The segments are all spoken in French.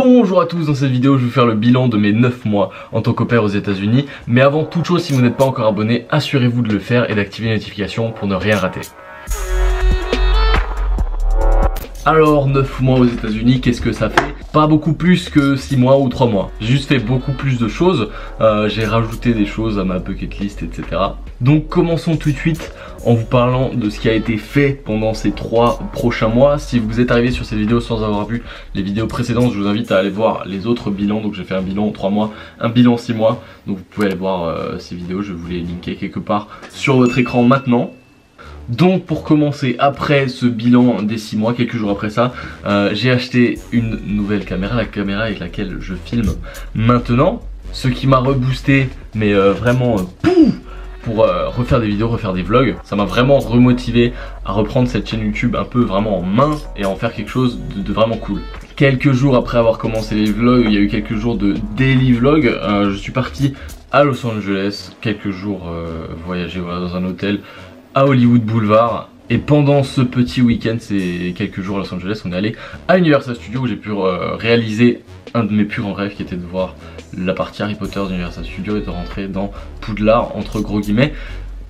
Bonjour à tous, dans cette vidéo je vais vous faire le bilan de mes 9 mois en tant qu'au pair aux États-Unis. Mais avant toute chose, si vous n'êtes pas encore abonné, assurez-vous de le faire et d'activer les notifications pour ne rien rater. Alors 9 mois aux États-Unis, qu'est-ce que ça fait? Pas beaucoup plus que 6 mois ou 3 mois. J'ai juste fait beaucoup plus de choses, j'ai rajouté des choses à ma bucket list, etc. Donc commençons tout de suite en vous parlant de ce qui a été fait pendant ces 3 prochains mois. Si vous êtes arrivé sur cette vidéo sans avoir vu les vidéos précédentes, je vous invite à aller voir les autres bilans. Donc j'ai fait un bilan en 3 mois, un bilan 6 mois. Donc vous pouvez aller voir ces vidéos, je vais vous les linker quelque part sur votre écran maintenant. Donc pour commencer, après ce bilan des 6 mois, quelques jours après ça, j'ai acheté une nouvelle caméra, la caméra avec laquelle je filme maintenant. Ce qui m'a reboosté, mais vraiment pouf, pour refaire des vidéos, refaire des vlogs. Ça m'a vraiment remotivé à reprendre cette chaîne YouTube un peu vraiment en main et à en faire quelque chose de vraiment cool. Quelques jours après avoir commencé les vlogs, il y a eu quelques jours de daily vlog. Je suis parti à Los Angeles, quelques jours voyager dans un hôtel à Hollywood Boulevard, et pendant ce petit week-end, c'est quelques jours à Los Angeles, on est allé à Universal Studios où j'ai pu réaliser un de mes plus grands rêves qui était de voir la partie Harry Potter d'Universal Studios et de rentrer dans Poudlard entre gros guillemets.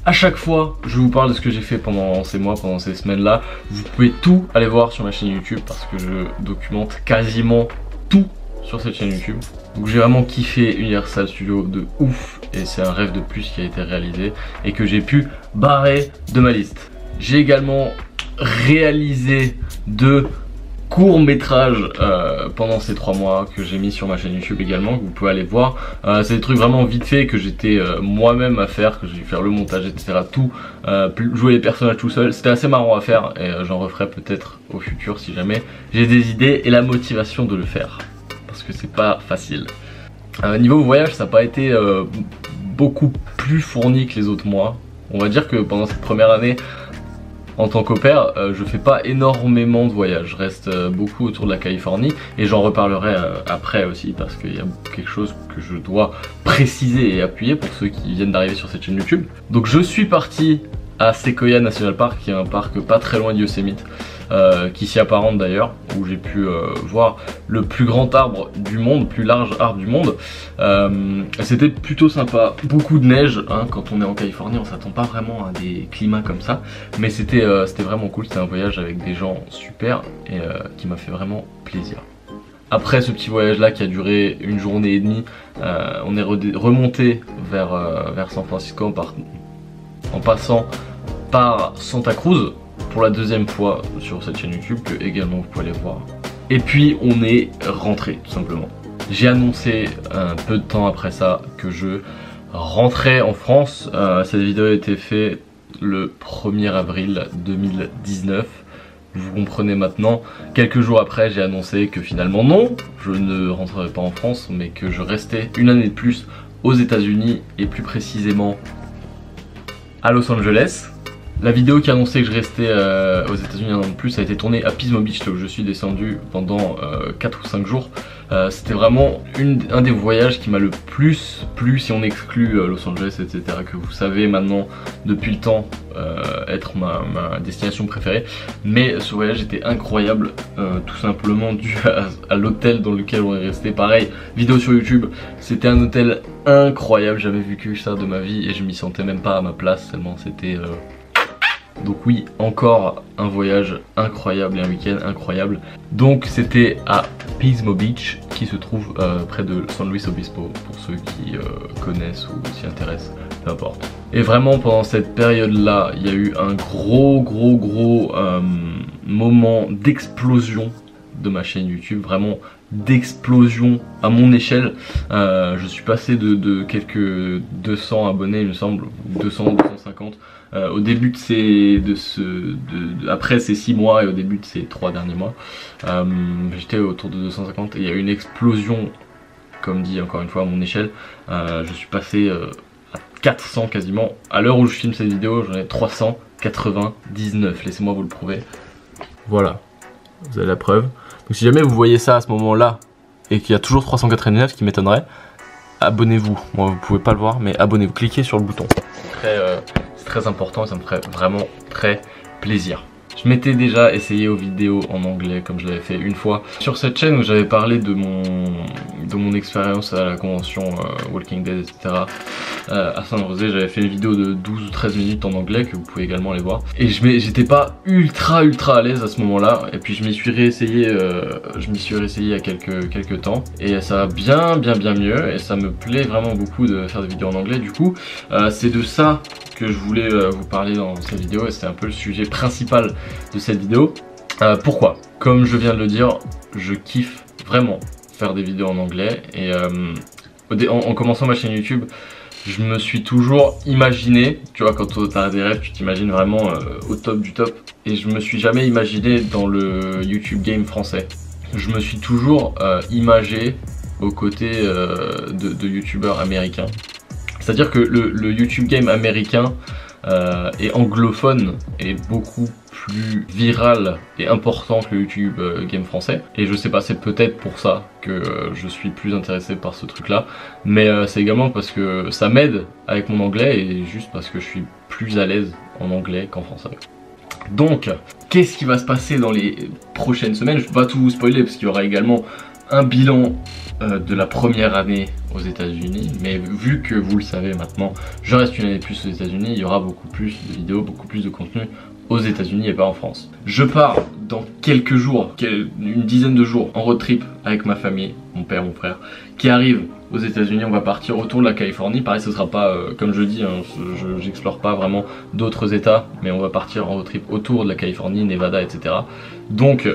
À chaque fois, je vous parle de ce que j'ai fait pendant ces mois, pendant ces semaines là. Vous pouvez tout aller voir sur ma chaîne YouTube parce que je documente quasiment tout sur cette chaîne YouTube. Donc j'ai vraiment kiffé Universal Studios de ouf et c'est un rêve de plus qui a été réalisé et que j'ai pu barrer de ma liste. J'ai également réalisé 2 courts-métrages pendant ces 3 mois que j'ai mis sur ma chaîne YouTube également, que vous pouvez aller voir. C'est des trucs vraiment vite fait que j'étais moi-même à faire, que j'ai dû faire le montage, etc. Tout, jouer les personnages tout seul. C'était assez marrant à faire et j'en referai peut-être au futur si jamais j'ai des idées et la motivation de le faire. Parce que c'est pas facile. Niveau voyage, ça n'a pas été beaucoup plus fourni que les autres mois. On va dire que pendant cette première année, en tant qu'au pair, je fais pas énormément de voyages. Je reste beaucoup autour de la Californie et j'en reparlerai après aussi parce qu'il y a quelque chose que je dois préciser et appuyer pour ceux qui viennent d'arriver sur cette chaîne YouTube. Donc je suis parti à Sequoia National Park, qui est un parc pas très loin de Yosemite, qui s'y apparente d'ailleurs, où j'ai pu voir le plus grand arbre du monde, plus large arbre du monde. C'était plutôt sympa, beaucoup de neige, hein, quand on est en Californie on s'attend pas vraiment à des climats comme ça, mais c'était vraiment cool, c'était un voyage avec des gens super et qui m'a fait vraiment plaisir. Après ce petit voyage là qui a duré une journée et demie, on est remonté vers San Francisco en passant par Santa Cruz pour la 2e fois sur cette chaîne YouTube que également vous pouvez aller voir. Et puis on est rentré tout simplement. J'ai annoncé un peu de temps après ça que je rentrais en France. Cette vidéo a été faite le 1er avril 2019. Vous comprenez maintenant. Quelques jours après, j'ai annoncé que finalement non, je ne rentrerai pas en France, mais que je restais une année de plus aux États-Unis et plus précisément à Los Angeles. La vidéo qui annonçait que je restais aux États-Unis un an de plus a été tournée à Pismo Beach, là où je suis descendu pendant 4 ou 5 jours. C'était vraiment un des voyages qui m'a le plus plu si on exclut Los Angeles, etc. que vous savez maintenant depuis le temps être ma destination préférée. Mais ce voyage était incroyable, tout simplement dû à l'hôtel dans lequel on est resté. Pareil, vidéo sur YouTube, c'était un hôtel incroyable, j'avais vu que ça de ma vie et je m'y sentais même pas à ma place tellement c'était... Donc oui, encore un voyage incroyable et un week-end incroyable. Donc c'était à Pismo Beach qui se trouve près de San Luis Obispo pour ceux qui connaissent ou s'y intéressent, peu importe. Et vraiment pendant cette période là, il y a eu un gros moment d'explosion de ma chaîne YouTube, vraiment d'explosion à mon échelle. Je suis passé de quelques 200 abonnés il me semble, 200, 250 au début après ces 6 mois et au début de ces 3 derniers mois. J'étais autour de 250 et il y a eu une explosion, comme dit encore une fois à mon échelle. Je suis passé à 400 quasiment. À l'heure où je filme cette vidéo, j'en ai 399, laissez-moi vous le prouver. Voilà, vous avez la preuve. Donc si jamais vous voyez ça à ce moment là et qu'il y a toujours 389, ce qui m'étonnerait, abonnez-vous. Moi vous pouvez pas le voir mais abonnez-vous, cliquez sur le bouton. C'est très important et ça me ferait vraiment très plaisir. Je m'étais déjà essayé aux vidéos en anglais comme je l'avais fait une fois sur cette chaîne où j'avais parlé de mon expérience à la convention Walking Dead, etc. À San José. J'avais fait une vidéo de 12 ou 13 minutes en anglais que vous pouvez également aller voir. Et j'étais pas ultra à l'aise à ce moment-là. Et puis je m'y suis réessayé il y a quelques temps. Et ça va bien mieux. Et ça me plaît vraiment beaucoup de faire des vidéos en anglais. Du coup, c'est de ça que je voulais vous parler dans cette vidéo. Et c'est un peu le sujet principal de cette vidéo. Pourquoi? Comme je viens de le dire, je kiffe vraiment faire des vidéos en anglais. Et en commençant ma chaîne YouTube, je me suis toujours imaginé, tu vois, quand t'as des rêves, tu t'imagines vraiment au top du top. Et je me suis jamais imaginé dans le YouTube game français. Je me suis toujours imagé aux côtés de youtubeurs américains. C'est-à-dire que le YouTube game américain et anglophone est beaucoup plus viral et important que le YouTube game français. Et je sais pas, c'est peut-être pour ça que je suis plus intéressé par ce truc là. Mais c'est également parce que ça m'aide avec mon anglais et juste parce que je suis plus à l'aise en anglais qu'en français. Donc, qu'est-ce qui va se passer dans les prochaines semaines? Je ne vais pas tout vous spoiler parce qu'il y aura également un bilan de la première année aux États-Unis, mais vu que vous le savez maintenant, je reste une année de plus aux États-Unis, il y aura beaucoup plus de vidéos, beaucoup plus de contenu aux États-Unis et pas en France. Je pars dans quelques jours, une dizaine de jours, en road trip avec ma famille, mon père, mon frère, qui arrive aux États-Unis. On va partir autour de la Californie. Pareil, ce sera pas, comme je dis, hein, j'explore pas vraiment d'autres États, mais on va partir en road trip autour de la Californie, Nevada, etc. Donc,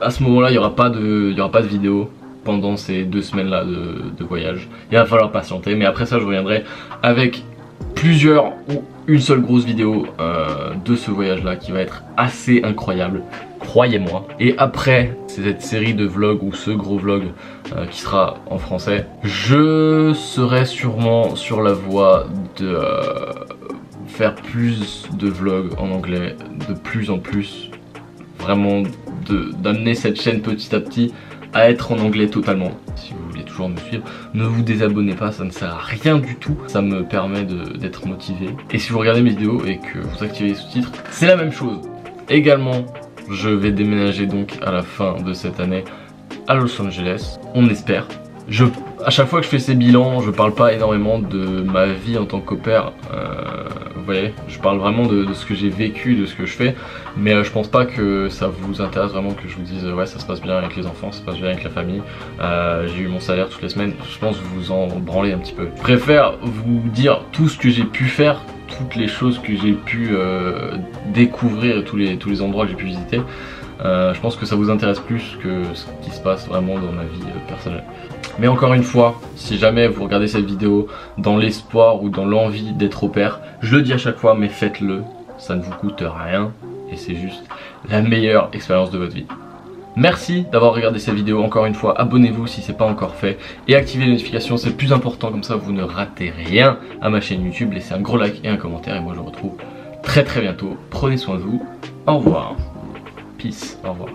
à ce moment-là, il y aura pas de vidéo pendant ces 2 semaines-là de voyage. Il va falloir patienter, mais après ça, je reviendrai avec plusieurs ou une seule grosse vidéo de ce voyage-là qui va être assez incroyable, croyez-moi. Et après cette série de vlogs ou ce gros vlog qui sera en français, je serai sûrement sur la voie de faire plus de vlogs en anglais, de plus en plus, vraiment d'amener cette chaîne petit à petit à être en anglais totalement. Si vous voulez toujours me suivre, ne vous désabonnez pas, ça ne sert à rien du tout, ça me permet d'être motivé. Et si vous regardez mes vidéos et que vous activez les sous-titres, c'est la même chose. Également, je vais déménager donc à la fin de cette année à Los Angeles, on espère. À chaque fois que je fais ces bilans, je parle pas énormément de ma vie en tant qu'au-pair, vous voyez, je parle vraiment de ce que j'ai vécu, de ce que je fais, mais je pense pas que ça vous intéresse vraiment que je vous dise ouais ça se passe bien avec les enfants, ça se passe bien avec la famille, j'ai eu mon salaire toutes les semaines, je pense que vous en branlez un petit peu. Je préfère vous dire tout ce que j'ai pu faire, toutes les choses que j'ai pu découvrir et tous les endroits que j'ai pu visiter. Je pense que ça vous intéresse plus que ce qui se passe vraiment dans ma vie personnelle. Mais encore une fois, si jamais vous regardez cette vidéo dans l'espoir ou dans l'envie d'être au pair, je le dis à chaque fois, mais faites-le, ça ne vous coûte rien et c'est juste la meilleure expérience de votre vie. Merci d'avoir regardé cette vidéo, encore une fois, abonnez-vous si ce n'est pas encore fait et activez les notifications, c'est le plus important, comme ça vous ne ratez rien à ma chaîne YouTube. Laissez un gros like et un commentaire et moi je vous retrouve très bientôt. Prenez soin de vous, au revoir, peace, au revoir.